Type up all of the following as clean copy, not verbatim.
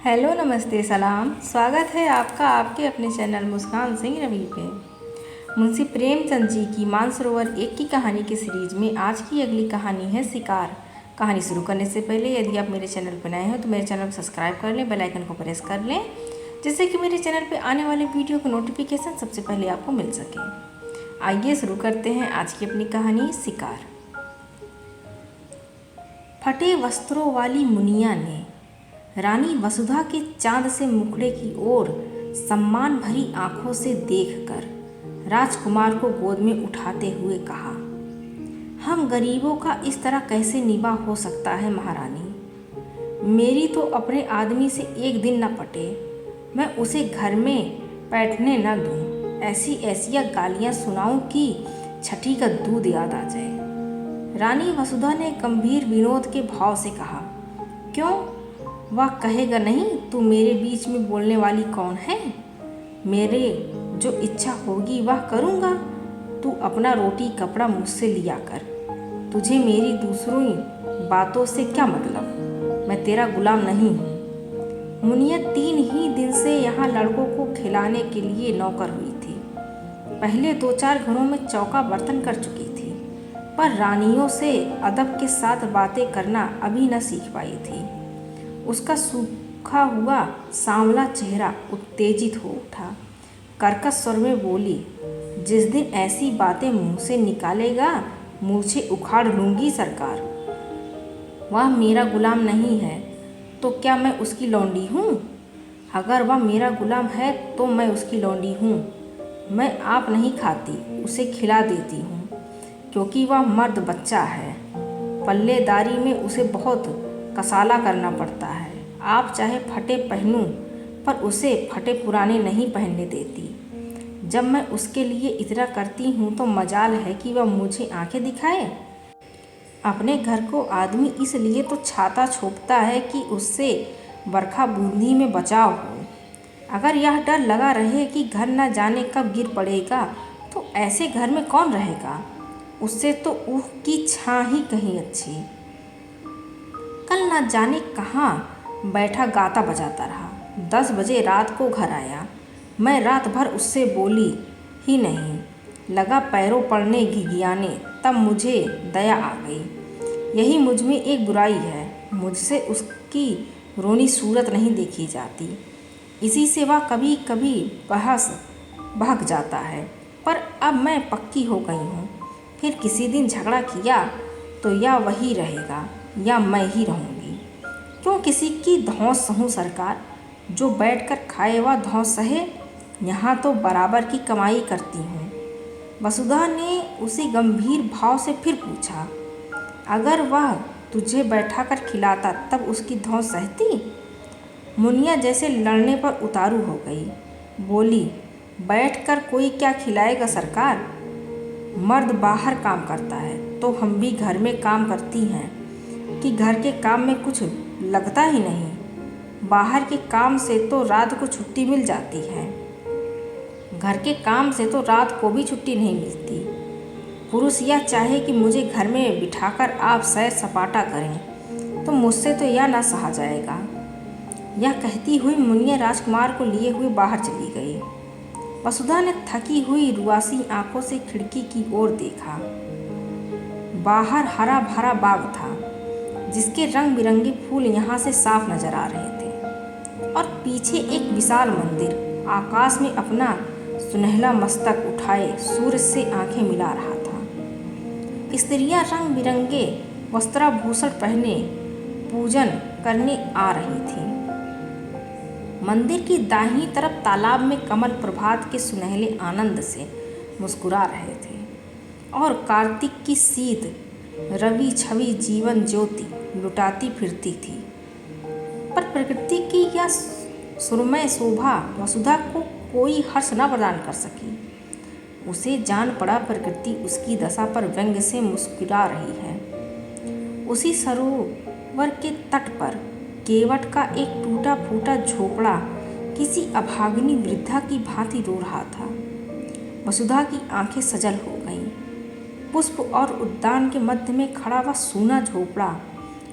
Hello, नमस्ते, सलाम। स्वागत है आपका आपके अपने चैनल मुस्कान सिंह रवि पे। मुंशी प्रेमचंद जी की मानसरोवर एक की कहानी की सीरीज में आज की अगली कहानी है शिकार। कहानी शुरू करने से पहले यदि आप मेरे चैनल पर नए हो तो मेरे चैनल को सब्सक्राइब कर लें, बेल आइकन को प्रेस कर लें, जिससे कि मेरे चैनल पर आने वाले वीडियो का नोटिफिकेशन सबसे पहले आपको मिल सके। आइए शुरू करते हैं आज की अपनी कहानी शिकार। फटे वस्त्रों वाली मुनिया ने रानी वसुधा के चांद से मुखड़े की ओर सम्मान भरी आंखों से देखकर राजकुमार को गोद में उठाते हुए कहा, हम गरीबों का इस तरह कैसे निवाह हो सकता है महारानी। मेरी तो अपने आदमी से एक दिन न पटे, मैं उसे घर में बैठने न दूं। ऐसी ऐसिया गालियां सुनाऊं कि छठी का दूध याद आ जाए। रानी वसुधा ने गंभीर विनोद के भाव से कहा, क्यों, वह कहेगा नहीं तू मेरे बीच में बोलने वाली कौन है। मेरे जो इच्छा होगी वह करूँगा। तू अपना रोटी कपड़ा मुझसे लिया कर। तुझे मेरी दूसरों बातों से क्या मतलब, मैं तेरा गुलाम नहीं हूँ। मुनिया 3 ही दिन से यहाँ लड़कों को खिलाने के लिए नौकर हुई थी। पहले 2-4 घरों में चौका बर्तन कर चुकी थी, पर रानियों से अदब के साथ बातें करना अभी न सीख पाई थी। उसका सूखा हुआ सांवला चेहरा उत्तेजित हो उठा। कर्कश स्वर में बोली, जिस दिन ऐसी बातें मुंह से निकालेगा मूछें उखाड़ लूंगी सरकार। वह मेरा गुलाम नहीं है तो क्या मैं उसकी लौंडी हूँ? अगर वह मेरा गुलाम है तो मैं उसकी लौंडी हूँ। मैं आप नहीं खाती, उसे खिला देती हूँ, क्योंकि वह मर्द बच्चा है। पल्लेदारी में उसे बहुत कसाला करना पड़ता है। आप चाहे फटे पहनूं, पर उसे फटे पुराने नहीं पहनने देती। जब मैं उसके लिए इतना करती हूँ तो मजाल है कि वह मुझे आंखें दिखाए। अपने घर को आदमी इसलिए तो छाता छोपता है कि उससे बरखा बूंदी में बचाव हो। अगर यह डर लगा रहे कि घर न जाने कब गिर पड़ेगा तो ऐसे घर में कौन रहेगा। उससे तो ऊह की छां ही कहीं अच्छी। कल न जाने कहाँ बैठा गाता बजाता रहा। 10 बजे रात को घर आया। मैं रात भर उससे बोली ही नहीं, लगा पैरों पड़ने घिघियाने। तब मुझे दया आ गई। यही मुझ में एक बुराई है, मुझसे उसकी रोनी सूरत नहीं देखी जाती। इसी से वह कभी कभी बहस भाग जाता है, पर अब मैं पक्की हो गई हूँ। फिर किसी दिन झगड़ा किया तो या वही रहेगा या मैं ही रहूँगी। क्यों किसी की धौंस सहूँ सरकार, जो बैठकर खाए वह धौंस सहे। यहाँ तो बराबर की कमाई करती हूँ। वसुधा ने उसी गंभीर भाव से फिर पूछा, अगर वह तुझे बैठाकर खिलाता तब उसकी धौंस सहती? मुनिया जैसे लड़ने पर उतारू हो गई। बोली, बैठकर कोई क्या खिलाएगा सरकार। मर्द बाहर काम करता है तो हम भी घर में काम करती हैं कि घर के काम में कुछ लगता ही नहीं। बाहर के काम से तो रात को छुट्टी मिल जाती है, घर के काम से तो रात को भी छुट्टी नहीं मिलती। पुरुष यह चाहे कि मुझे घर में बिठाकर आप सैर सपाटा करें तो मुझसे तो यह ना सहा जाएगा। यह कहती हुई मुनिया राजकुमार को लिए हुए बाहर चली गई। वसुधा ने थकी हुई रुआसी आंखों से खिड़की की ओर देखा। बाहर हरा भरा बाग था, जिसके रंग बिरंगे फूल यहाँ से साफ नजर आ रहे थे, और पीछे एक विशाल मंदिर आकाश में अपना सुनहला मस्तक उठाए सूर्य से आंखें मिला रहा था। स्त्रियां रंग बिरंगे वस्त्राभूषण पहने पूजन करने आ रही थी। मंदिर की दाहिनी तरफ तालाब में कमल प्रभात के सुनहले आनंद से मुस्कुरा रहे थे, और कार्तिक की शीत रवि छवि जीवन ज्योति लुटाती फिरती थी। पर प्रकृति की यह सुरमय शोभा वसुधा को कोई हर्ष न प्रदान कर सकी। उसे जान पड़ा प्रकृति उसकी दशा पर व्यंग से मुस्कुरा रही है। उसी सरोवर के तट पर केवट का एक टूटा फूटा झोपड़ा किसी अभागिनी वृद्धा की भांति रो रहा था। वसुधा की आंखें सजल हो गईं। पुष्प और उद्यान के मध्य में खड़ा वह सूना झोपड़ा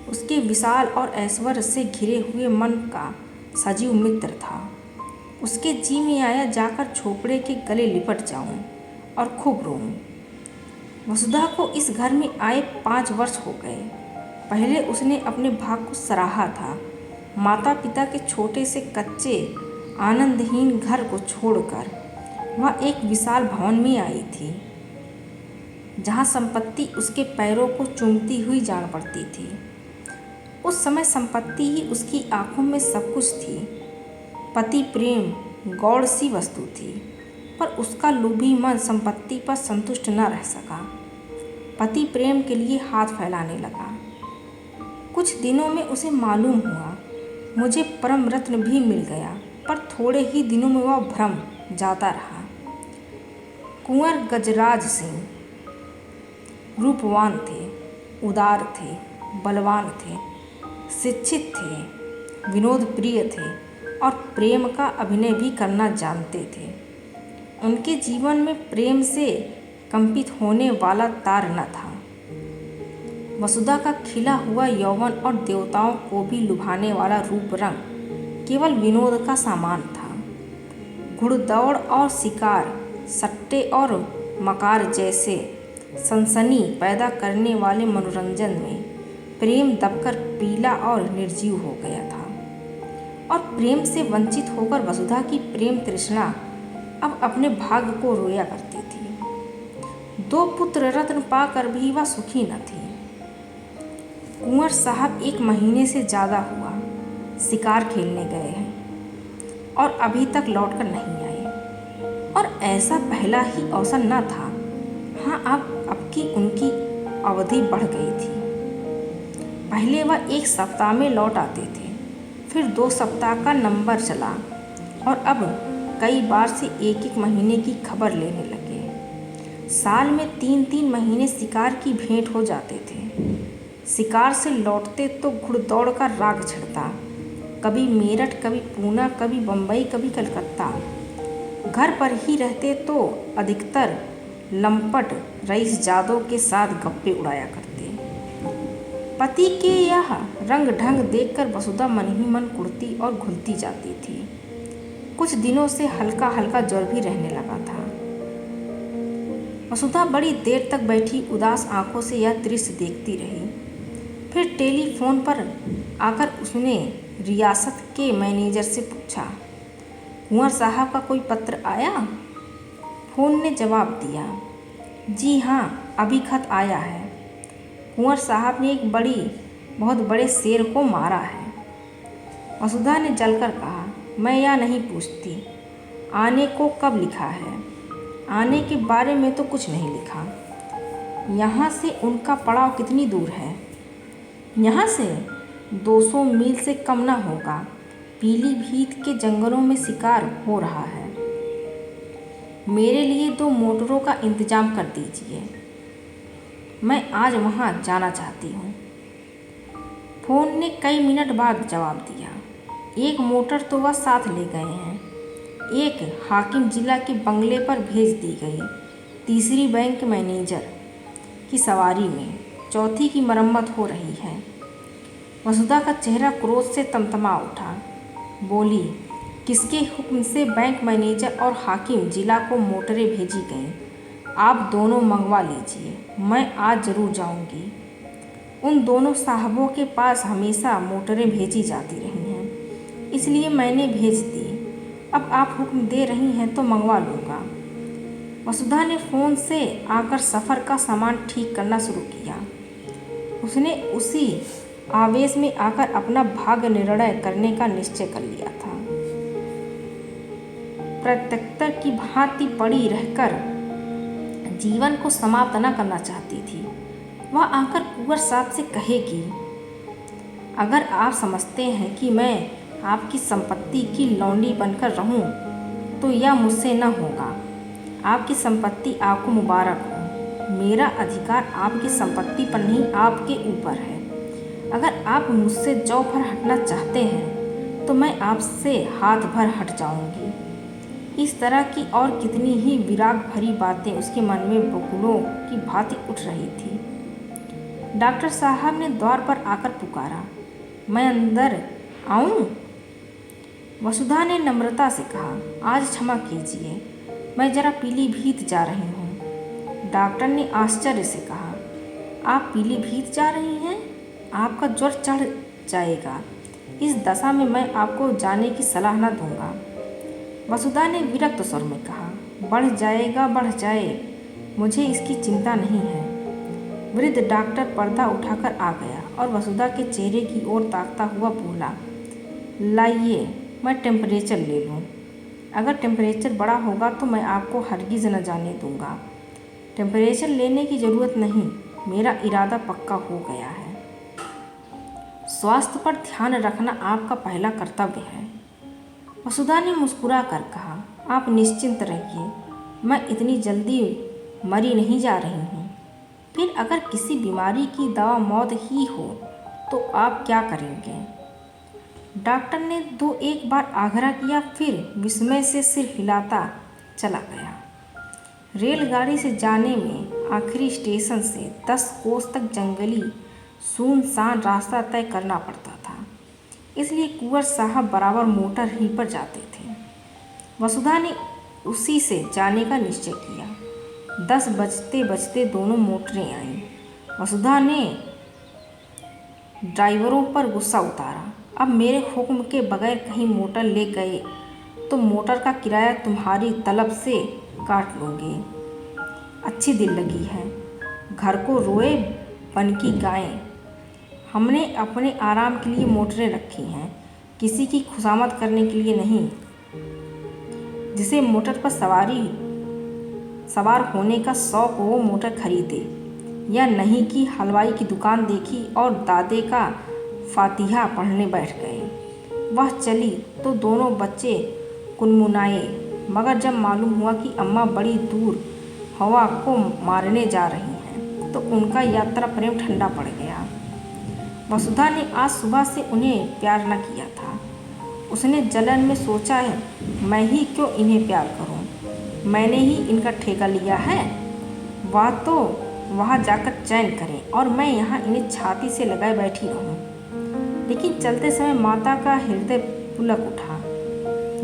उसके विशाल और ऐश्वर्य से घिरे हुए मन का सजीव मित्र था। उसके जी में आया जाकर झोपड़े के गले लिपट जाऊं और खूब रोऊं। वसुधा को इस घर में आए 5 वर्ष हो गए। पहले उसने अपने भाग को सराहा था। माता पिता के छोटे से कच्चे आनंदहीन घर को छोड़कर वह एक विशाल भवन में आई थी, जहाँ संपत्ति उसके पैरों को चूमती हुई जान पड़ती थी। उस समय संपत्ति ही उसकी आंखों में सब कुछ थी। पति प्रेम गौड़ सी वस्तु थी, पर उसका लोभी मन संपत्ति पर संतुष्ट न रह सका। पति प्रेम के लिए हाथ फैलाने लगा। कुछ दिनों में उसे मालूम हुआ, मुझे परम रत्न भी मिल गया, पर थोड़े ही दिनों में वह भ्रम जाता रहा। कुंवर गजराज सिंह रूपवान थे, उदार थे, बलवान थे, शिक्षित थे, विनोद प्रिय थे और प्रेम का अभिनय भी करना जानते थे। उनके जीवन में प्रेम से कंपित होने वाला तार न था। वसुधा का खिला हुआ यौवन और देवताओं को भी लुभाने वाला रूप रंग केवल विनोद का सामान था। घुड़दौड़ और शिकार, सट्टे और मकार जैसे सनसनी पैदा करने वाले मनोरंजन में प्रेम दबकर पीला और निर्जीव हो गया था। और प्रेम से वंचित होकर वसुधा की प्रेम तृष्णा अब अपने भाग्य को रोया करती थी। 2 पुत्र रत्न पाकर भी वह सुखी न थी। कुंवर साहब 1 महीने से ज़्यादा हुआ शिकार खेलने गए हैं और अभी तक लौटकर नहीं आए। और ऐसा पहला ही अवसर न था। हाँ, अब की उनकी अवधि बढ़ गई थी। पहले वह 1 सप्ताह में लौट आते थे, फिर 2 सप्ताह का नंबर चला और अब कई बार से 1-1 महीने की खबर लेने लगे। साल में 3-3 महीने शिकार की भेंट हो जाते थे। शिकार से लौटते तो घुड़दौड़ का राग छिड़ता, कभी मेरठ, कभी पूना, कभी बम्बई, कभी कलकत्ता। घर पर ही रहते तो अधिकतर लंपट रईस जादव के साथ गप्पे उड़ाया करते। पति के यह रंग ढंग देखकर वसुधा मन ही मन कुड़ती और घुलती जाती थी। कुछ दिनों से हल्का हल्का ज्वर भी रहने लगा था। वसुधा बड़ी देर तक बैठी उदास आंखों से यह दृश्य देखती रही। फिर टेलीफोन पर आकर उसने रियासत के मैनेजर से पूछा, कुंवर साहब का कोई पत्र आया? फ़ोन ने जवाब दिया, जी हाँ, अभी खत आया है। कुंवर साहब ने एक बहुत बड़े शेर को मारा है। वसुधा ने जलकर कहा, मैं यह नहीं पूछती आने को कब लिखा है। आने के बारे में तो कुछ नहीं लिखा। यहाँ से उनका पड़ाव कितनी दूर है? यहाँ से 200 मील से कम न होगा। पीलीभीत के जंगलों में शिकार हो रहा है। मेरे लिए 2 मोटरों का इंतजाम कर दीजिए, मैं आज वहाँ जाना चाहती हूँ। फ़ोन ने कई मिनट बाद जवाब दिया, 1 मोटर तो वह साथ ले गए हैं। एक हाकिम जिला के बंगले पर भेज दी गई, तीसरी बैंक मैनेजर की सवारी में, चौथी की मरम्मत हो रही है। वसुधा का चेहरा क्रोध से तमतमा उठा। बोली, किसके हुक्म से बैंक मैनेजर और हाकिम जिला को मोटरें भेजी गईं? आप दोनों मंगवा लीजिए, मैं आज ज़रूर जाऊंगी। उन दोनों साहबों के पास हमेशा मोटरें भेजी जाती रही हैं, इसलिए मैंने भेज दी। अब आप हुक्म दे रही हैं तो मंगवा लूँगा। वसुधा ने फ़ोन से आकर सफ़र का सामान ठीक करना शुरू किया। उसने उसी आवेश में आकर अपना भाग्य निर्णय करने का निश्चय कर लिया था। प्रत्यक्तर की भांति पड़ी रहकर जीवन को समाप्त न करना चाहती थी। वह आकर कुंवर साहब से कहेगी, अगर आप समझते हैं कि मैं आपकी संपत्ति की लौंडी बनकर रहूं, तो यह मुझसे न होगा। आपकी संपत्ति आपको मुबारक हो। मेरा अधिकार आपकी संपत्ति पर नहीं, आपके ऊपर है। अगर आप मुझसे जौ भर हटना चाहते हैं तो मैं आपसे हाथ भर हट जाऊंगी। इस तरह की और कितनी ही विराग भरी बातें उसके मन में बकुलों की भांति उठ रही थी। डॉक्टर साहब ने द्वार पर आकर पुकारा, मैं अंदर आऊं? वसुधा ने नम्रता से कहा, आज क्षमा कीजिए, मैं जरा पीलीभीत जा रही हूँ। डॉक्टर ने आश्चर्य से कहा, आप पीलीभीत जा रही हैं? आपका ज्वर चढ़ जाएगा। इस दशा में मैं आपको जाने की सलाह न दूंगा। वसुधा ने विरक्त स्वर में कहा, बढ़ जाएगा, बढ़ जाए, मुझे इसकी चिंता नहीं है। वृद्ध डॉक्टर पर्दा उठाकर आ गया और वसुधा के चेहरे की ओर ताकता हुआ बोला, लाइए, मैं टेम्परेचर ले लूँ। अगर टेम्परेचर बड़ा होगा तो मैं आपको हरगिज़ न जाने दूंगा। टेम्परेचर लेने की ज़रूरत नहीं, मेरा इरादा पक्का हो गया है। स्वास्थ्य पर ध्यान रखना आपका पहला कर्तव्य है। वसुधा ने मुस्कुरा कर कहा, आप निश्चिंत रहिए, मैं इतनी जल्दी मरी नहीं जा रही हूँ। फिर अगर किसी बीमारी की दवा मौत ही हो तो आप क्या करेंगे? डॉक्टर ने दो एक बार आग्रह किया, फिर विस्मय से सिर हिलाता चला गया। रेलगाड़ी से जाने में आखिरी स्टेशन से 10 कोस तक जंगली सुनसान रास्ता तय करना पड़ता था, इसलिए कुंवर साहब बराबर मोटर ही पर जाते थे। वसुधा ने उसी से जाने का निश्चय किया। 10 बजते बजते दोनों मोटरें आईं। वसुधा ने ड्राइवरों पर गुस्सा उतारा, अब मेरे हुक्म के बगैर कहीं मोटर ले गए तो मोटर का किराया तुम्हारी तलब से काट लोगे। अच्छी दिल लगी है, घर को रोए बन की गायें। हमने अपने आराम के लिए मोटरें रखी हैं, किसी की खुशामद करने के लिए नहीं। जिसे मोटर पर सवार होने का शौक हो वो मोटर खरीदे, या नहीं कि हलवाई की दुकान देखी और दादे का फातिहा पढ़ने बैठ गए। वह चली तो दोनों बच्चे कुनमुनाए, मगर जब मालूम हुआ कि अम्मा बड़ी दूर हवा को मारने जा रही हैं तो उनका यात्रा प्रेम ठंडा पड़ गया। वसुधा ने आज सुबह से उन्हें प्यार न किया था। उसने जलन में सोचा है, मैं ही क्यों इन्हें प्यार करूं? मैंने ही इनका ठेका लिया है। वह तो वहाँ जाकर चैन करें और मैं यहाँ इन्हें छाती से लगाए बैठी रहूं। लेकिन चलते समय माता का हृदय पुलक उठा।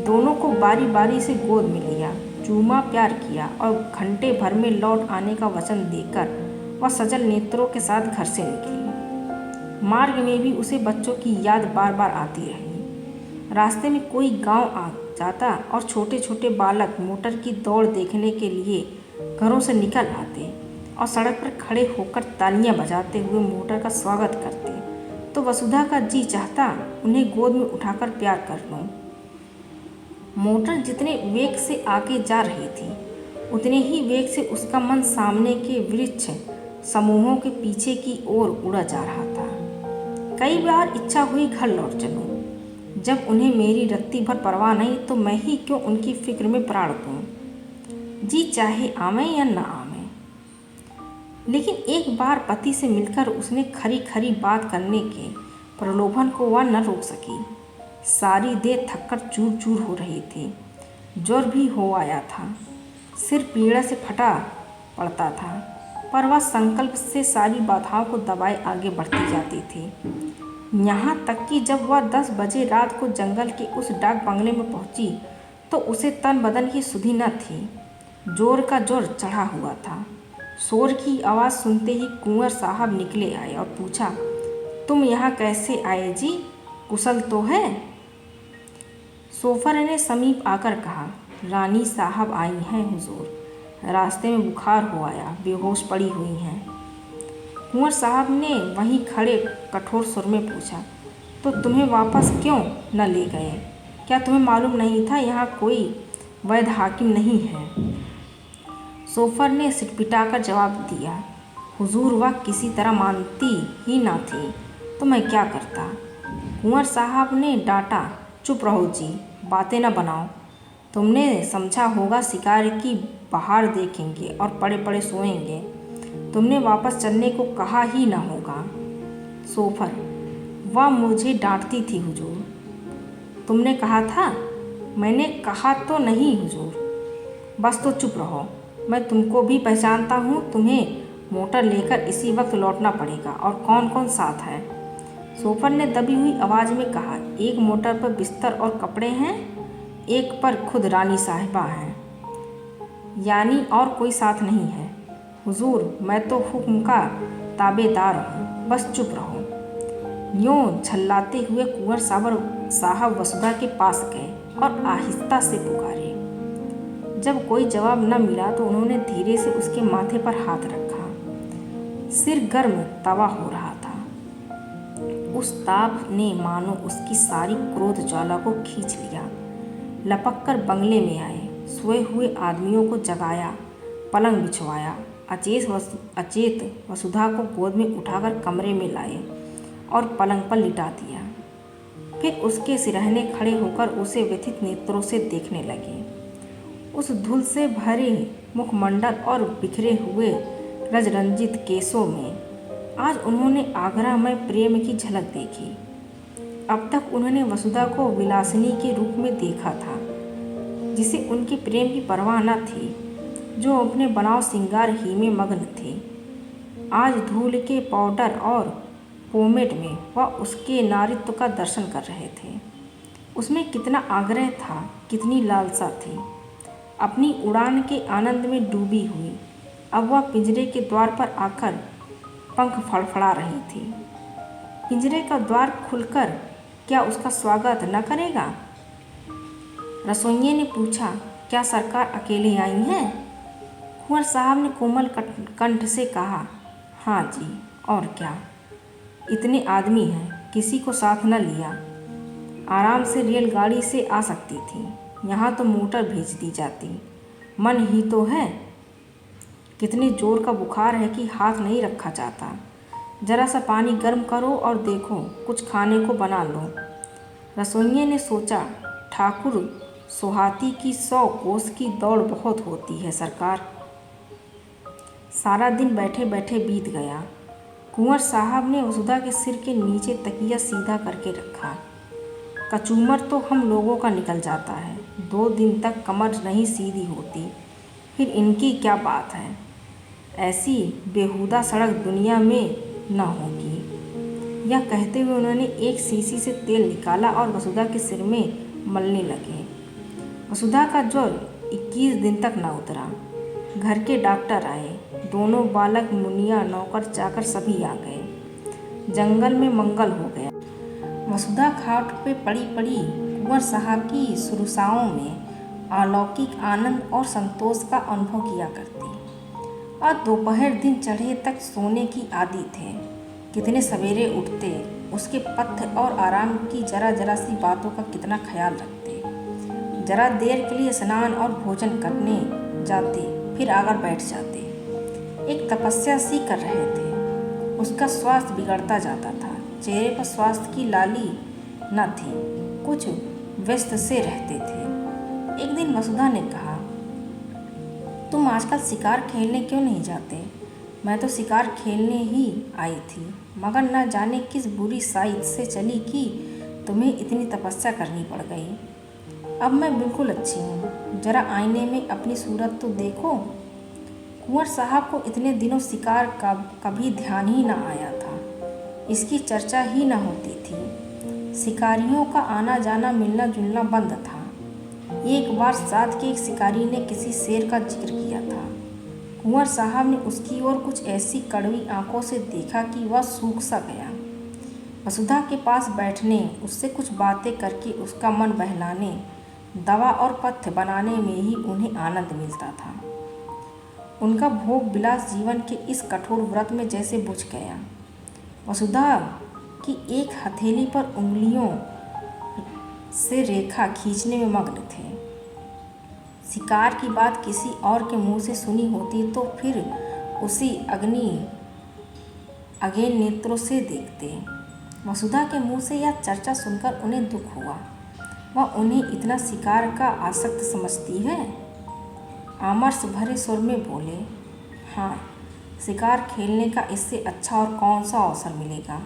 दोनों को बारी बारी से गोद में लिया, चूमा, प्यार किया और घंटे भर में लौट आने का वचन देकर वह सजल नेत्रों के साथ घर से निकली। मार्ग में भी उसे बच्चों की याद बार बार आती रही। रास्ते में कोई गांव आ जाता और छोटे छोटे बालक मोटर की दौड़ देखने के लिए घरों से निकल आते और सड़क पर खड़े होकर तालियां बजाते हुए मोटर का स्वागत करते, तो वसुधा का जी चाहता उन्हें गोद में उठाकर प्यार कर लूं। मोटर जितने वेग से आगे जा रही थी उतने ही वेग से उसका मन सामने के वृक्ष समूहों के पीछे की ओर उड़ा जा रहा था। कई बार इच्छा हुई घर लौट चलूं। जब उन्हें मेरी रत्ती भर परवाह नहीं तो मैं ही क्यों उनकी फिक्र में प्राण दूं। जी चाहे आवे या न आवे। लेकिन एक बार पति से मिलकर उसने खरी खरी बात करने के प्रलोभन को वह न रोक सकी। सारी देह थककर चूर चूर हो रही थी, ज्वर भी हो आया था, सिर पीड़ा से फटा पड़ता था, पर वह संकल्प से सारी बाधाओं को दबाए आगे बढ़ती जाती थी। यहाँ तक कि जब वह 10 बजे रात को जंगल के उस डाक बंगले में पहुँची तो उसे तन बदन की सुधि न थी। जोर का जोर चढ़ा हुआ था। शोर की आवाज़ सुनते ही कुंवर साहब निकले आए और पूछा, तुम यहाँ कैसे आए जी, कुशल तो है? सोफर ने समीप आकर कहा, रानी साहब आई हैं हुजूर, रास्ते में बुखार हो आया, बेहोश पड़ी हुई हैं। कुंवर साहब ने वहीं खड़े कठोर सुर में पूछा, तो तुम्हें वापस क्यों न ले गए? क्या तुम्हें मालूम नहीं था यहाँ कोई वैध हाकिम नहीं है? सोफर ने सिटपिटाकर जवाब दिया, हुजूर वह किसी तरह मानती ही ना थी तो मैं क्या करता। कुंवर साहब ने डांटा, चुप रहो जी, बातें न बनाओ। तुमने समझा होगा शिकार की बहार देखेंगे और पड़े पड़े सोएंगे। तुमने वापस चलने को कहा ही ना होगा। सोफर, वह मुझे डांटती थी हुजूर। तुमने कहा था? मैंने कहा तो नहीं हुजूर। बस तो चुप रहो, मैं तुमको भी पहचानता हूँ। तुम्हें मोटर लेकर इसी वक्त लौटना पड़ेगा। और कौन कौन साथ है? सोफर ने दबी हुई आवाज़ में कहा, एक मोटर पर बिस्तर और कपड़े हैं, एक पर खुद रानी साहिबा हैं, यानी और कोई साथ नहीं है। हुजूर, मैं तो हुक्म का ताबेदार हूँ, बस चुप रहो। यूँ झल्लाते हुए कुंवर साहब वसुधा के पास गए और आहिस्ता से पुकारे। जब कोई जवाब न मिला तो उन्होंने धीरे से उसके माथे पर हाथ रखा। सिर गर्म तवा हो रहा था। उस ताप ने मानो उसकी सारी क्रोध ज्वाला को खींच लिया। लपक कर बंगले में आए, सोए हुए आदमियों को जगाया, पलंग बिछवाया, अचेत वसुधा को गोद में उठाकर कमरे में लाए और पलंग पर लिटा दिया। फिर उसके सिरहने खड़े होकर उसे व्यथित नेत्रों से देखने लगे। उस धूल से भरे मुखमंडल और बिखरे हुए रजरंजित केसों में आज उन्होंने आगरामय प्रेम की झलक देखी। अब तक उन्होंने वसुधा को विलासिनी के रूप में देखा था, जिसे उनके प्रेम की परवाह न थी, जो अपने बनाव श्रृंगार ही में मग्न थे। आज धूल के पाउडर और पोमेट में वह उसके नारित्व का दर्शन कर रहे थे। उसमें कितना आग्रह था, कितनी लालसा थी। अपनी उड़ान के आनंद में डूबी हुई अब वह पिंजरे के द्वार पर आकर पंख फड़फड़ा रही थी। पिंजरे का द्वार खुलकर क्या उसका स्वागत न करेगा? रसोइये ने पूछा, क्या सरकार अकेले आई हैं? कुंवर साहब ने कोमल कंठ से कहा, हाँ जी, और क्या, इतने आदमी हैं, किसी को साथ न लिया। आराम से रेलगाड़ी से आ सकती थी, यहाँ तो मोटर भेज दी जाती। मन ही तो है, कितने जोर का बुखार है कि हाथ नहीं रखा जाता। जरा सा पानी गर्म करो और देखो, कुछ खाने को बना लो। रसोइये ने सोचा, ठाकुर सोहाती की 100 कोस की दौड़ बहुत होती है सरकार। सारा दिन बैठे बैठे बीत गया। कुंवर साहब ने वसुधा के सिर के नीचे तकिया सीधा करके रखा। कचूमर तो हम लोगों का निकल जाता है, 2 दिन तक कमर नहीं सीधी होती, फिर इनकी क्या बात है। ऐसी बेहुदा सड़क दुनिया में न होगी। यह कहते हुए उन्होंने एक शीशी से तेल निकाला और वसुधा के सिर में मलने लगे। वसुधा का ज्वर 21 दिन तक न उतरा। घर के डॉक्टर आए, दोनों बालक, मुनिया, नौकर चाकर सभी आ गए। जंगल में मंगल हो गया। वसुधा खाट पे पड़ी पड़ी कुंवर साहब की सुरसाओं में अलौकिक आनंद और संतोष का अनुभव किया करती और दोपहर दिन चढ़े तक सोने की आदी थे। कितने सवेरे उठते, उसके पथ्य और आराम की जरा जरा सी बातों का कितना ख्याल रखते। जरा देर के लिए स्नान और भोजन करने जाते, फिर आकर बैठ जाते। एक तपस्या सी कर रहे थे। उसका स्वास्थ्य बिगड़ता जाता था। चेहरे पर स्वास्थ्य की लाली न थी, कुछ व्यस्त से रहते थे। एक दिन वसुधा ने कहा, तुम आजकल शिकार खेलने क्यों नहीं जाते? मैं तो शिकार खेलने ही आई थी, मगर न जाने किस बुरी साइड से चली कि तुम्हें इतनी तपस्या करनी पड़ गई। अब मैं बिल्कुल अच्छी हूँ, जरा आईने में अपनी सूरत तो देखो। कुंवर साहब को इतने दिनों शिकार का कभी ध्यान ही न आया था, इसकी चर्चा ही न होती थी। शिकारियों का आना जाना, मिलना जुलना बंद था। एक बार साथ के एक शिकारी ने किसी शेर का जिक्र किया था। कुंवर साहब ने उसकी ओर कुछ ऐसी कड़वी आंखों से देखा कि वह सूख सा गया। वसुधा के पास बैठने, उससे कुछ बातें करके उसका मन बहलाने, दवा और पथ्य बनाने में ही उन्हें आनंद मिलता था। उनका भोग विलास जीवन के इस कठोर व्रत में जैसे बुझ गया। वसुधा की एक हथेली पर उंगलियों से रेखा खींचने में मग्न थे। शिकार की बात किसी और के मुंह से सुनी होती तो फिर उसी अगेन नेत्रों से देखते। वसुधा के मुंह से यह चर्चा सुनकर उन्हें दुख हुआ। वह उन्हें इतना शिकार का आसक्त समझती है। आमर्ष भरे स्वर में बोले, हाँ, शिकार खेलने का इससे अच्छा और कौन सा अवसर मिलेगा।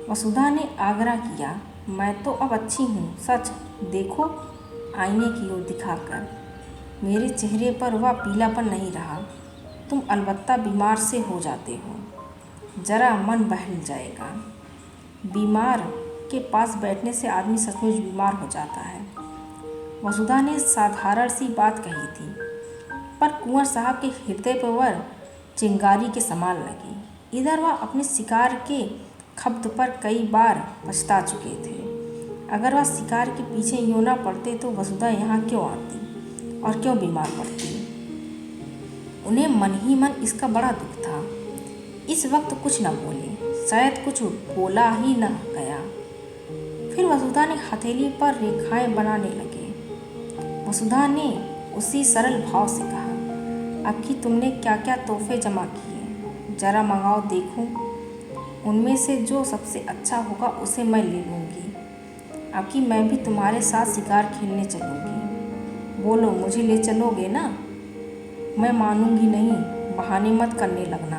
वसुधा ने आग्रह किया, मैं तो अब अच्छी हूँ, सच देखो, आईने की ओर दिखाकर। मेरे चेहरे पर वह पीलापन नहीं रहा। तुम अलबत्ता बीमार से हो जाते हो, जरा मन बहल जाएगा। बीमार के पास बैठने से आदमी सचमुच बीमार हो जाता है। वसुधा ने साधारण सी बात कही थी, पर कुंवर साहब के हृदय पर वह चिंगारी के समान लगी। इधर वह अपने शिकार के खब्त पर कई बार पछता चुके थे। अगर वह शिकार के पीछे यूँ ना पड़ते तो वसुधा यहाँ क्यों आती और क्यों बीमार पड़ती। उन्हें मन ही मन इसका बड़ा दुख था। इस वक्त कुछ न बोले, शायद कुछ बोला ही न गया। फिर वसुधा ने हथेली पर रेखाएं बनाने लगे। वसुधा ने उसी सरल भाव से कहा, अब कि तुमने क्या क्या तोहफे जमा किए, जरा मंगाओ देखूं। उनमें से जो सबसे अच्छा होगा उसे मैं ले लूँगी। अब कि मैं भी तुम्हारे साथ शिकार खेलने चलूँगी। बोलो, मुझे ले चलोगे ना? मैं मानूंगी नहीं, बहाने मत करने लगना।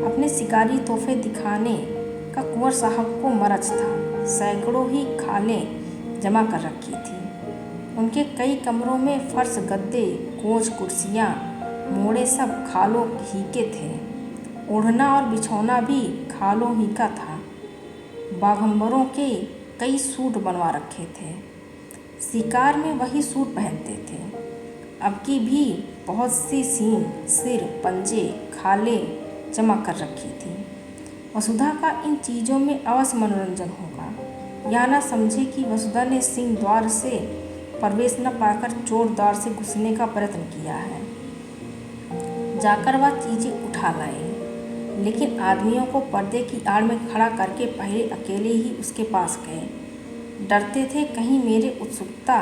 अपने शिकारी तोहफे दिखाने का कुंवर साहब को मरज था। सैकड़ों ही खालें जमा कर रखी थी। उनके कई कमरों में फर्श, गद्दे, कोच, कुर्सियाँ, मोड़े सब खालों ही के थे। ओढ़ना और बिछौना भी खालों ही का था। बाघंबरों के कई सूट बनवा रखे थे। शिकार में वही सूट पहनते थे। अब की भी बहुत सी सींग, सिर, पंजे, खालें जमा कर रखी थी। वसुधा का इन चीज़ों में अवश्य मनोरंजन होगा। यह न समझे कि वसुधा ने सिंह द्वार से प्रवेश न पाकर चोर द्वार से घुसने का प्रयत्न किया है। जाकर वह चीज़ें उठा लाए, लेकिन आदमियों को पर्दे की आड़ में खड़ा करके पहले अकेले ही उसके पास गए। डरते थे कहीं मेरी उत्सुकता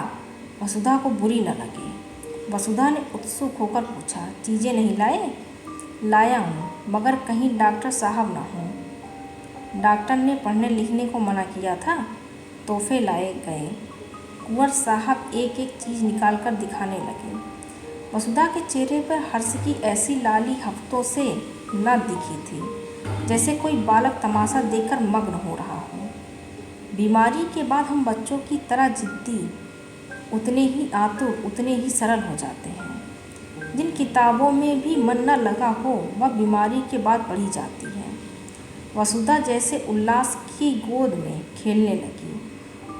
वसुधा को बुरी न लगे। वसुधा ने उत्सुक होकर पूछा, चीज़ें नहीं लाए? लाया हूँ, मगर कहीं डॉक्टर साहब ना हों। डॉक्टर ने पढ़ने लिखने को मना किया था। तोहफे लाए गए। कुंवर साहब एक एक चीज़ निकाल कर दिखाने लगे। वसुधा के चेहरे पर हर्ष की ऐसी लाली हफ्तों से न दिखी थी, जैसे कोई बालक तमाशा देखकर मग्न हो रहा हो। बीमारी के बाद हम बच्चों की तरह जिद्दी, उतने ही आतुर, उतने ही सरल हो जाते हैं। जिन किताबों में भी मन न लगा हो वह बीमारी के बाद पढ़ी जाती है। वसुधा जैसे उल्लास की गोद में खेलने लगी।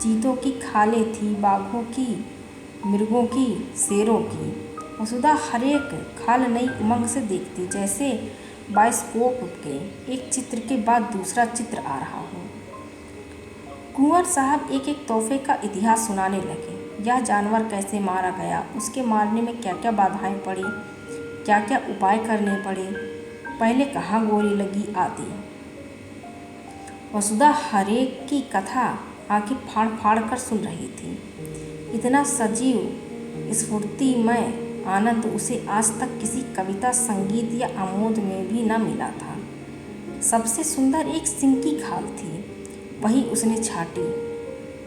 चीतों की खालें थी, बाघों की, मृगों की, शेरों की। वसुधा हर एक खाल नई उमंग से देखती, जैसे बाइस्कोप के एक चित्र के बाद दूसरा चित्र आ रहा हो। कुंवर साहब एक एक तोहफे का इतिहास सुनाने लगे। यह जानवर कैसे मारा गया, उसके मारने में क्या क्या बाधाएं पड़ी, क्या क्या उपाय करने पड़े, पहले कहाँ गोली लगी आदि। वसुधा हर एक की कथा आंखें फाड़ फाड़ कर सुन रही थी। इतना सजीव, स्फूर्तिमय आनंद उसे आज तक किसी कविता, संगीत या आमोद में भी न मिला था। सबसे सुंदर एक सिंह की खाल थी, वही उसने छाटी।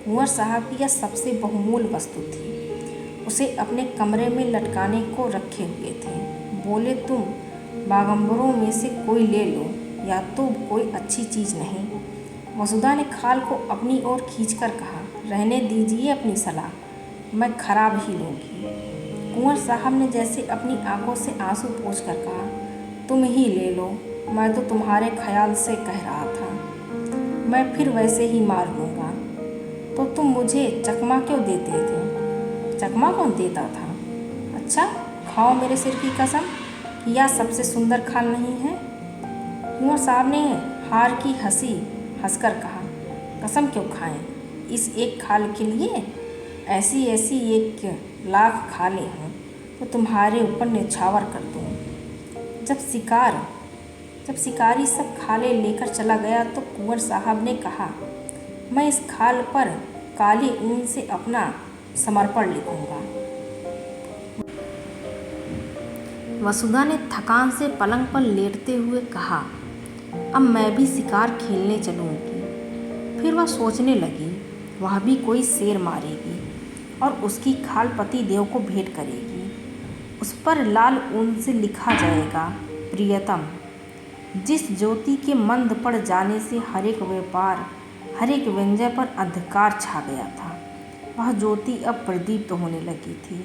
कुंवर साहब की यह सबसे बहुमूल्य वस्तु थी। उसे अपने कमरे में लटकाने को रखे हुए थे। बोले, तुम बागंबरों में से कोई ले लो, या तो कोई अच्छी चीज़ नहीं। वसुधा ने खाल को अपनी ओर खींचकर कहा, रहने दीजिए अपनी सलाह, मैं खराब ही लूँगी। कुंवर साहब ने जैसे अपनी आंखों से आंसू पोंछकर कहा, तुम ही ले लो, मैं तो तुम्हारे ख्याल से कह रहा था। मैं फिर वैसे ही मार लूँगा। तो तुम मुझे चकमा क्यों देते थे? चकमा कौन देता था? अच्छा, खाओ मेरे सिर की कसम कि यह सबसे सुंदर खाल नहीं है। कुंवर साहब ने हार की हंसी हंसकर कहा, कसम क्यों खाएं इस एक खाल के लिए? ऐसी ऐसी 1,00,000 खालें हों तो तुम्हारे ऊपर न्यौछावर कर दूँ। जब शिकारी सब खाले लेकर चला गया तो कुंवर साहब ने कहा, मैं इस खाल पर काली ऊन से अपना समर्पण लिखूंगा। वसुधा ने थकान से पलंग पर लेटते हुए कहा, अब मैं भी शिकार खेलने चलूँगी। फिर वह सोचने लगी, वह भी कोई शेर मारेगी और उसकी खाल पति देव को भेंट करेगी। उस पर लाल ऊन से लिखा जाएगा, प्रियतम। जिस ज्योति के मंद पड़ जाने से हर एक व्यापार, हर एक व्यंजन पर अंधकार छा गया था, वह ज्योति अब प्रदीप्त होने लगी थी।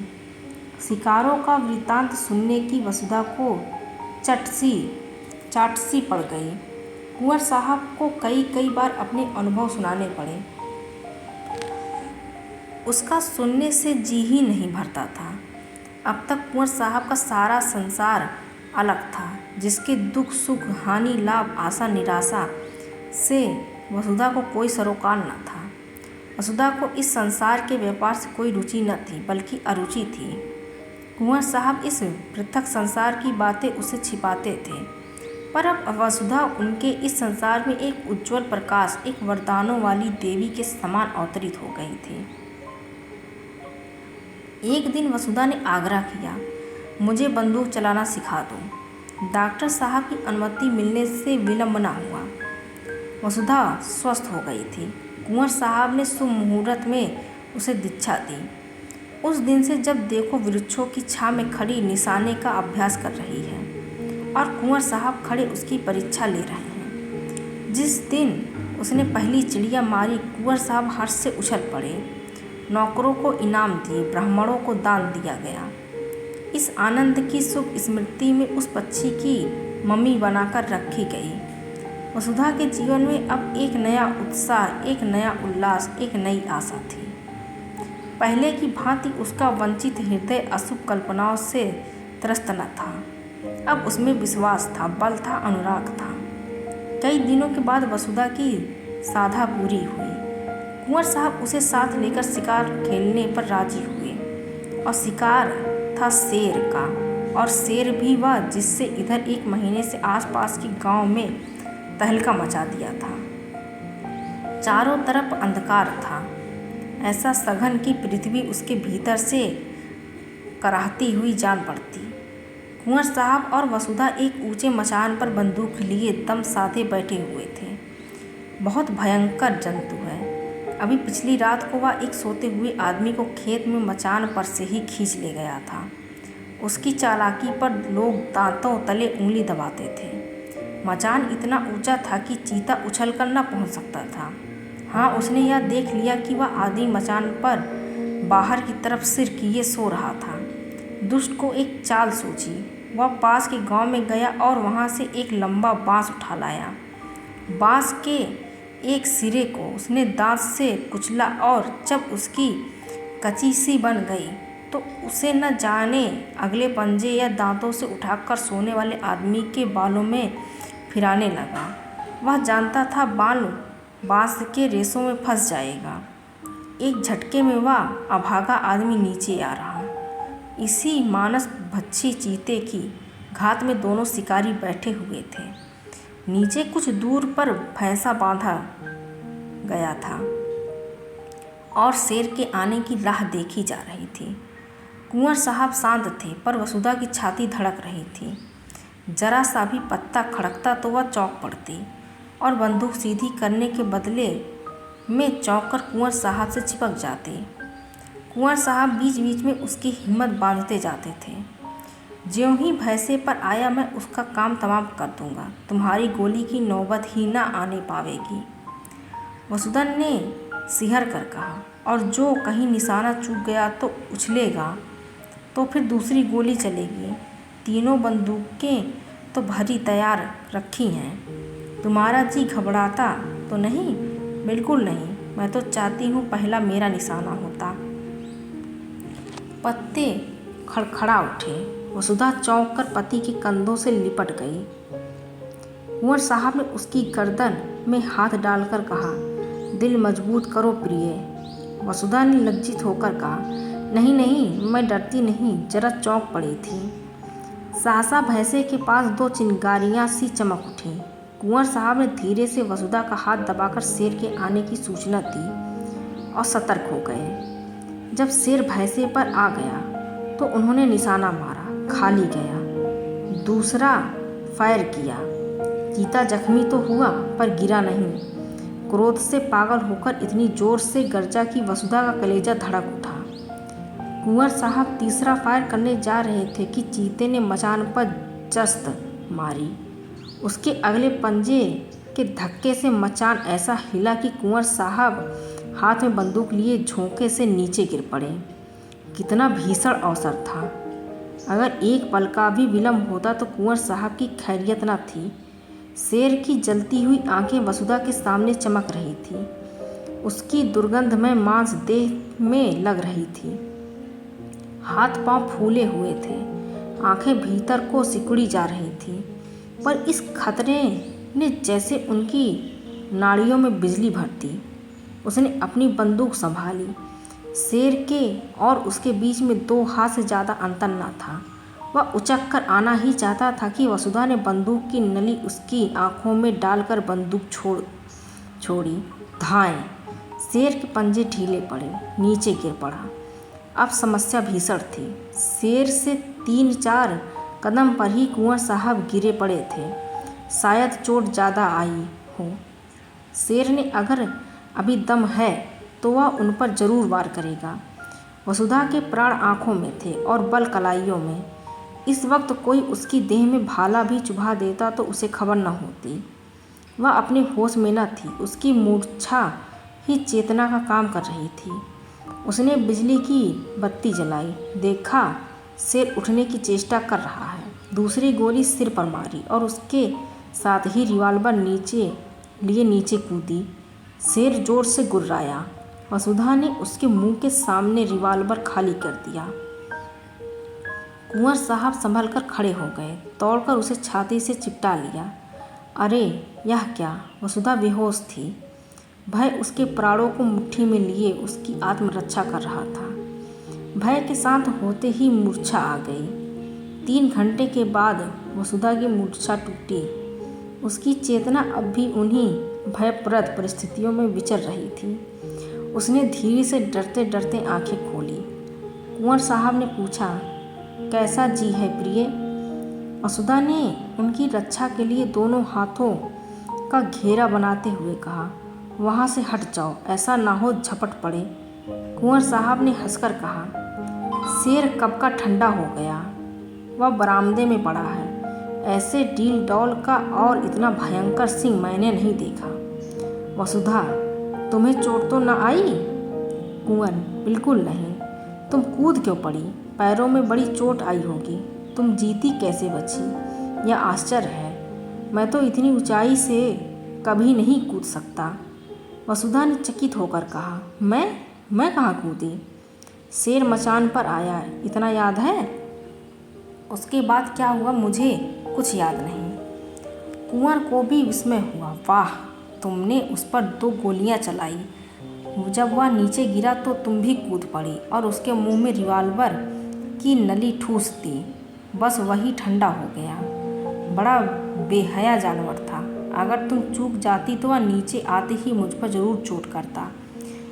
शिकारों का वृत्तांत सुनने की वसुधा को चाट सी पड़ गई। कुंवर साहब को कई कई बार अपने अनुभव सुनाने पड़े। उसका सुनने से जी ही नहीं भरता था। अब तक कुंवर साहब का सारा संसार अलग था, जिसके दुख सुख हानि लाभ आशा निराशा से वसुधा को कोई सरोकार न था। वसुधा को इस संसार के व्यापार से कोई रुचि न थी, बल्कि अरुचि थी। कुंवर साहब इस पृथक संसार की बातें उसे छिपाते थे, पर अब वसुधा उनके इस संसार में एक उज्जवल प्रकाश, एक वरदानों वाली देवी के समान अवतरित हो गई थी। एक दिन वसुधा ने आग्रह किया, मुझे बंदूक चलाना सिखा दो। डॉक्टर साहब की अनुमति मिलने से विलंब न हुआ। वसुधा स्वस्थ हो गई थी। कुंवर साहब ने शुभ मुहूर्त में उसे दीक्षा दी। उस दिन से जब देखो वृक्षों की छाँव में खड़ी निशाने का अभ्यास कर रही है और कुंवर साहब खड़े उसकी परीक्षा ले रहे हैं। जिस दिन उसने पहली चिड़िया मारी, कुंवर साहब हर्ष से उछल पड़े। नौकरों को इनाम दिए, ब्राह्मणों को दान दिया गया। इस आनंद की शुभ स्मृति में उस पक्षी की मम्मी बनाकर रखी गई। वसुधा के जीवन में अब एक नया उत्साह, एक नया उल्लास, एक नई आशा थी। पहले की भांति उसका वंचित हृदय अशुभ कल्पनाओं से त्रस्त न था। अब उसमें विश्वास था, बल था, अनुराग था। कई दिनों के बाद वसुधा की साधा पूरी हुई। कुंवर साहब उसे साथ लेकर शिकार खेलने पर राजी हुए, और शिकार था शेर का, और शेर भी वह जिससे इधर एक महीने से आसपास के गांव में तहलका मचा दिया था। चारों तरफ अंधकार था, ऐसा सघन कि पृथ्वी उसके भीतर से कराहती हुई जान पड़ती। कुंवर साहब और वसुधा एक ऊंचे मचान पर बंदूक लिए दम साधे बैठे हुए थे। बहुत भयंकर जंतु है। अभी पिछली रात को वह एक सोते हुए आदमी को खेत में मचान पर से ही खींच ले गया था। उसकी चालाकी पर लोग दांतों तले उंगली दबाते थे। मचान इतना ऊंचा था कि चीता उछलकर न पहुंच सकता था। हाँ, उसने यह देख लिया कि वह आदमी मचान पर बाहर की तरफ सिर किए सो रहा था। दुष्ट को एक चाल सूझी। वह पास के गांव में गया और वहां से एक लंबा बांस उठा लाया। बांस के एक सिरे को उसने दांत से कुचला, और जब उसकी कच्ची सी बन गई तो उसे न जाने अगले पंजे या दांतों से उठाकर सोने वाले आदमी के बालों में फिराने लगा। वह जानता था बाल बांस के रेशों में फंस जाएगा। एक झटके में वह अभागा आदमी नीचे आ रहा। इसी मानस भक्षी चीते की घात में दोनों शिकारी बैठे हुए थे। नीचे कुछ दूर पर भैंसा बांधा गया था और शेर के आने की राह देखी जा रही थी। कुंवर साहब शांत थे, पर वसुधा की छाती धड़क रही थी। जरा सा भी पत्ता खड़कता तो वह चौंक पड़ती और बंदूक सीधी करने के बदले में चौंक कर कुंवर साहब से चिपक जाती। कुंवर साहब बीच बीच में उसकी हिम्मत बांधते जाते थे। ज्यों ही भैंसे पर आया, मैं उसका काम तमाम कर दूंगा, तुम्हारी गोली की नौबत ही ना आने पावेगी, वसुधा ने सिहर कर कहा। और जो कहीं निशाना चूक गया तो उछलेगा, तो फिर दूसरी गोली चलेगी। तीनों बंदूकें तो भरी तैयार रखी हैं। तुम्हारा जी घबराता तो नहीं? बिल्कुल नहीं। मैं तो चाहती हूँ पहला मेरा निशाना होता। पत्ते खड़खड़ा उठे। वसुधा चौंक कर पति के कंधों से लिपट गई। कुंवर साहब ने उसकी गर्दन में हाथ डालकर कहा, दिल मजबूत करो प्रिय। वसुधा ने लज्जित होकर कहा, नहीं नहीं, मैं डरती नहीं, जरा चौंक पड़ी थी। सहसा भैंसे के पास दो चिंगारियां सी चमक उठी। कुंवर साहब ने धीरे से वसुधा का हाथ दबाकर शेर के आने की सूचना दी और सतर्क हो गए। जब शेर भैंसे पर आ गया तो उन्होंने निशाना मारा, खाली गया। दूसरा फायर किया। चीता जख्मी तो हुआ पर गिरा नहीं। क्रोध से पागल होकर इतनी जोर से गर्जा कि वसुधा का कलेजा धड़क उठा। कुंवर साहब तीसरा फायर करने जा रहे थे कि चीते ने मचान पर जस्त मारी। उसके अगले पंजे के धक्के से मचान ऐसा हिला कि कुंवर साहब हाथ में बंदूक लिए झोंके से नीचे गिर पड़े। कितना भीषण अवसर था। अगर एक पल का भी विलम्ब होता तो कुंवर साहब की खैरियत न थी। शेर की जलती हुई आंखें वसुधा के सामने चमक रही थी। उसकी दुर्गंधमय मांस देह में लग रही थी। हाथ पांव फूले हुए थे, आंखें भीतर को सिकुड़ी जा रही थी। पर इस खतरे ने जैसे उनकी नाड़ियों में बिजली भर दी। उसने अपनी बंदूक संभाली। शेर के और उसके बीच में 2 हाथ से ज़्यादा अंतर न था। वह उचक कर आना ही चाहता था कि वसुधा ने बंदूक की नली उसकी आंखों में डालकर बंदूक छोड़ी। धाएं! शेर के पंजे ढीले पड़े, नीचे गिर पड़ा। अब समस्या भीषण थी। शेर से 3-4 कदम पर ही कुंवर साहब गिरे पड़े थे। शायद चोट ज़्यादा आई हो। शेर ने अगर अभी दम है तो वह उन पर जरूर वार करेगा। वसुधा के प्राण आंखों में थे और बल कलाइयों में। इस वक्त कोई उसकी देह में भाला भी चुभा देता तो उसे खबर न होती। वह अपने होश में न थी। उसकी मूर्छा ही चेतना का काम कर रही थी। उसने बिजली की बत्ती जलाई। देखा, शेर उठने की चेष्टा कर रहा है। दूसरी गोली सिर पर मारी और उसके साथ ही रिवाल्वर नीचे कूदी। शेर जोर से गुर्राया। वसुधा ने उसके मुंह के सामने रिवाल्वर खाली कर दिया। कुंवर साहब संभल कर खड़े हो गए, दौड़कर उसे छाती से चिपटा लिया। अरे यह क्या! वसुधा बेहोश थी। भय उसके प्राणों को मुट्ठी में लिए उसकी आत्मरक्षा कर रहा था। भय के शांत होते ही मूर्छा आ गई। 3 घंटे के बाद वसुधा की मूर्छा टूटी। उसकी चेतना अब भी उन्हीं भयप्रद परिस्थितियों में विचर रही थी। उसने धीरे से डरते डरते आंखें खोली। कुंवर साहब ने पूछा, कैसा जी है प्रिय? वसुधा ने उनकी रक्षा के लिए दोनों हाथों का घेरा बनाते हुए कहा, वहाँ से हट जाओ, ऐसा ना हो झपट पड़े। कुंवर साहब ने हंसकर कहा, शेर कब का ठंडा हो गया, वह बरामदे में पड़ा है। ऐसे डील डॉल का और इतना भयंकर सिंह मैंने नहीं देखा। वसुधा, तुम्हें चोट तो न आई? कुंवर, बिल्कुल नहीं। तुम कूद क्यों पड़ी? पैरों में बड़ी चोट आई होगी। तुम जीती कैसे बची? यह आश्चर्य है। मैं तो इतनी ऊंचाई से कभी नहीं कूद सकता। वसुधा ने चकित होकर कहा, मैं कहाँ कूदी? शेर मचान पर आया, इतना याद है? उसके बाद क्या हुआ मुझे कुछ याद नहीं। कुंवर को भी विस्मय हुआ। वाह, तुमने उस पर 2 गोलियां चलाई। जब वह नीचे गिरा तो तुम भी कूद पड़ी और उसके मुंह में रिवाल्वर की नली ठूस दी। बस वही ठंडा हो गया। बड़ा बेहया जानवर था। अगर तुम चूक जाती तो वह नीचे आते ही मुझ पर जरूर चोट करता।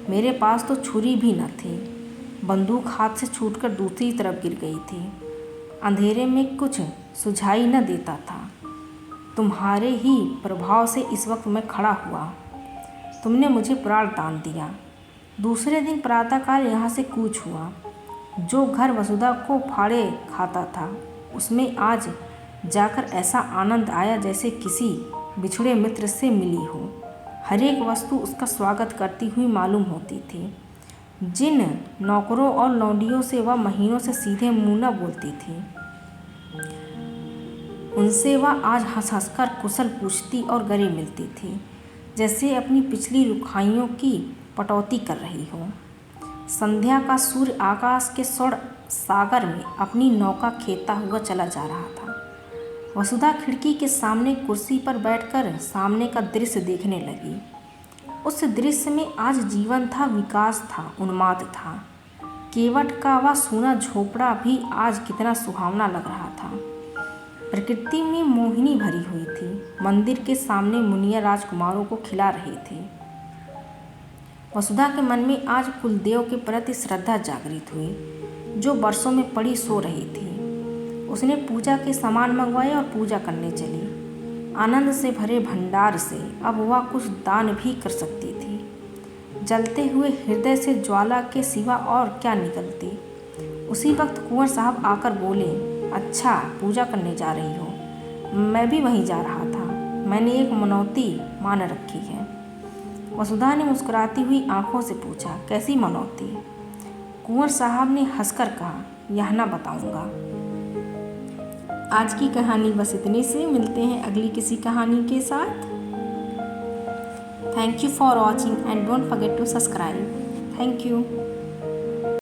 मेरे पास तो छुरी भी न थी। बंदूक हाथ से छूटकर दूसरी तरफ गिर गई थी। अंधेरे में कुछ सुझाई न देता था। तुम्हारे ही प्रभाव से इस वक्त मैं खड़ा हुआ। तुमने मुझे प्राण दान दिया। दूसरे दिन प्रातःकाल यहाँ से कूच हुआ। जो घर वसुधा को फाड़े खाता था उसमें आज जाकर ऐसा आनंद आया जैसे किसी बिछड़े मित्र से मिली हो। हर एक वस्तु उसका स्वागत करती हुई मालूम होती थी। जिन नौकरों और लौंडियों से वह महीनों से सीधे मुँह न बोलती थी, उनसे वह आज हंस हंसकर कुशल पूछती और गले मिलती थी, जैसे अपनी पिछली रुखाइयों की पटौती कर रही हो। संध्या का सूर्य आकाश के स्वर्ण सागर में अपनी नौका खेता हुआ चला जा रहा था। वसुधा खिड़की के सामने कुर्सी पर बैठकर सामने का दृश्य देखने लगी। उस दृश्य में आज जीवन था, विकास था, उन्माद था। केवट का वह सूना झोपड़ा भी आज कितना सुहावना लग रहा था। प्रकृति में मोहिनी भरी हुई थी। मंदिर के सामने मुनिया राजकुमारों को खिला रहे थे। वसुधा के मन में आज कुलदेव के प्रति श्रद्धा जागृत हुई, जो वर्षों में पड़ी सो रही थी। उसने पूजा के सामान मंगवाए और पूजा करने चली। आनंद से भरे भंडार से अब वह कुछ दान भी कर सकती थी। जलते हुए हृदय से ज्वाला के सिवा और क्या निकलती। उसी वक्त कुंवर साहब आकर बोले, अच्छा, पूजा करने जा रही हो? मैं भी वहीं जा रहा था। मैंने एक मनौती मान रखी है। वसुधा ने मुस्कुराती हुई आंखों से पूछा, कैसी मनौती? कुंवर साहब ने हंसकर कहा, यह ना बताऊंगा। आज की कहानी बस इतने से। मिलते हैं अगली किसी कहानी के साथ। Thank you for watching and don't forget to subscribe. Thank you.